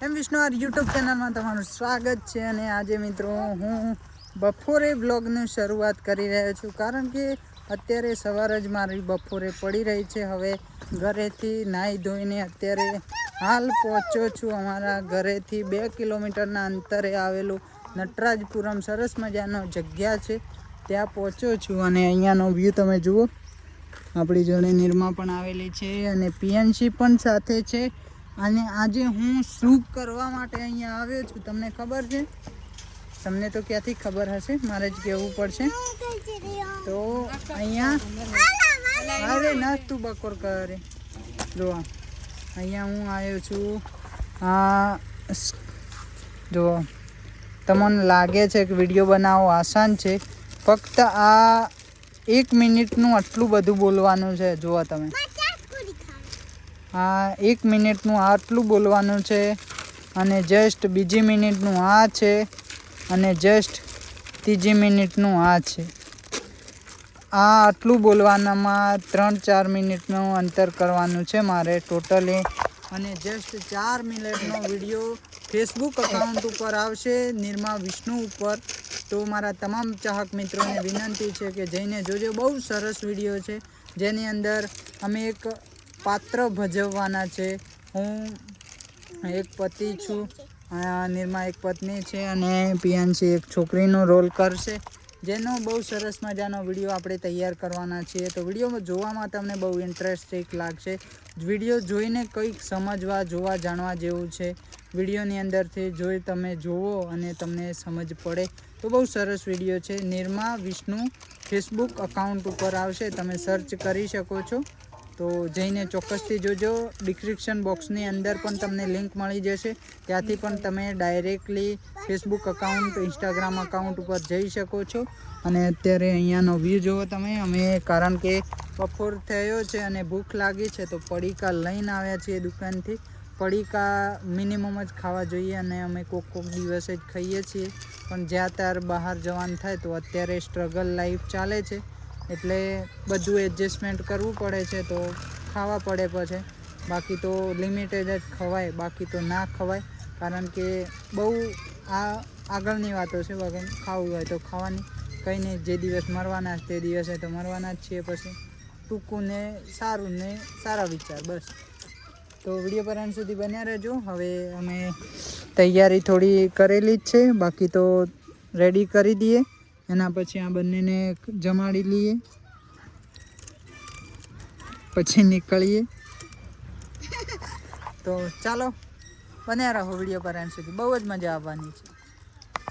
એમ Vishnu YouTube ચેનલમાં તમારું સ્વાગત છે। અને આજે મિત્રો હું બપોરે બ્લોગની શરૂઆત કરી રહ્યો છું, કારણ કે અત્યારે સવાર જ મારી બપોરે પડી રહી છે। હવે ઘરેથી નાહી ધોઈને અત્યારે હાલ પહોંચ્યો છું અમારા ઘરેથી 2 કિલોમીટરના અંતરે આવેલું નટરાજપુરમ સરસ મજાનો જગ્યા છે, ત્યાં પહોંચ્યો છું। અને અહીંયાનો વ્યૂ તમે જુઓ, આપણી જોડે નિરમા પણ આવેલી છે અને પીએનસી પણ સાથે છે। અને આજે હું શું કરવા માટે અહીંયા આવ્યો છું તમને ખબર છે? તમને તો ક્યાંથી ખબર હશે, મારે જ કહેવું પડશે। તો અહીંયા અરે ના તું બકોર કરે જો અહીંયા હું આવ્યો છું। જો તમને લાગે છે કે વિડીયો બનાવવો આસાન છે, ફક્ત આ 1 મિનિટનું આટલું બધું બોલવાનું છે। જુઓ તમે, આ 1 મિનિટનું આટલું બોલવાનું છે, અને જસ્ટ બીજી મિનિટનું આ છે, અને જસ્ટ ત્રીજી મિનિટનું આ છે। આ આટલું બોલવાનામાં 3-4 મિનિટનું અંતર કરવાનું છે મારે ટોટલી। અને જસ્ટ 4 મિનિટનો વિડીયો ફેસબુક અકાઉન્ટ ઉપર આવશે, નિરમા વિષ્ણુ ઉપર। તો મારા તમામ ચાહક મિત્રોને વિનંતી છે કે જઈને જોજો, બહુ સરસ વિડીયો છે, જેની અંદર અમે એક પાત્ર ભજવવાના છે। હું એક પતિ છું, નિરમા એક પત્ની છે, અને પિયાંશી એક છોકરીનો રોલ કરશે, જેનો બહુ સરસ મજાનો વિડીયો આપણે તૈયાર કરવાના છીએ। તો વિડીયો જોવામાં તમને બહુ ઇન્ટરેસ્ટિંગ લાગશે। વિડીયો જોઈને કંઈક સમજવા, જોવા, જાણવા જેવું છે। વિડીયોની અંદરથી જોઈ તમે જુઓ અને તમને સમજ પડે તો બહુ સરસ વિડીયો છે। નિરમા વિષ્ણુ ફેસબુક અકાઉન્ટ ઉપર આવશે, તમે સર્ચ કરી શકો છો। તો જઈને ચોક્કસથી જોજો। ડિસ્ક્રિપ્શન બોક્સની અંદર પણ તમને લિંક મળી જશે, ત્યાંથી પણ તમે directly Facebook account, Instagram account ઉપર જઈ શકો છો। અને અત્યારે અહીંયાનો વ્યૂ જુઓ તમે, અમે કારણ કે બપોર થયો છે અને ભૂખ લાગી છે, તો પડીકા લઈને આવ્યા છીએ દુકાનથી। પડીકા મિનિમમ જ ખાવા જોઈએ, અને અમે કોક દિવસે જ ખાઈએ છીએ, પણ જ્યાં ત્યાર બહાર જવાનું થાય તો અત્યારે સ્ટ્રગલ લાઈફ ચાલે છે, એટલે બધું એડજસ્ટમેન્ટ કરવું પડે છે, તો ખાવા પડે પછી। બાકી તો લિમિટેડ જ ખવાય, બાકી તો ના ખવાય, કારણ કે બહુ આ આગળની વાતો છે। વગર ખાવું હોય તો ખાવાની, કંઈ નહીં, જે દિવસ મરવાના તે દિવસે તો મરવાના જ છીએ। પછી ટૂંકું ને સારું ને સારા વિચાર, બસ। તો વિડીયો પર અંત સુધી બન્યા રહેજો। હવે અમે તૈયારી થોડી કરેલી જ છે, બાકી તો રેડી કરી દઈએ, એના પછી આ બંનેને જમાડી લઈએ, પછી નીકળીએ। તો ચાલો બન્યા રહો વિડીયો પર અંત સુધી, બહુ જ મજા આવવાની છે।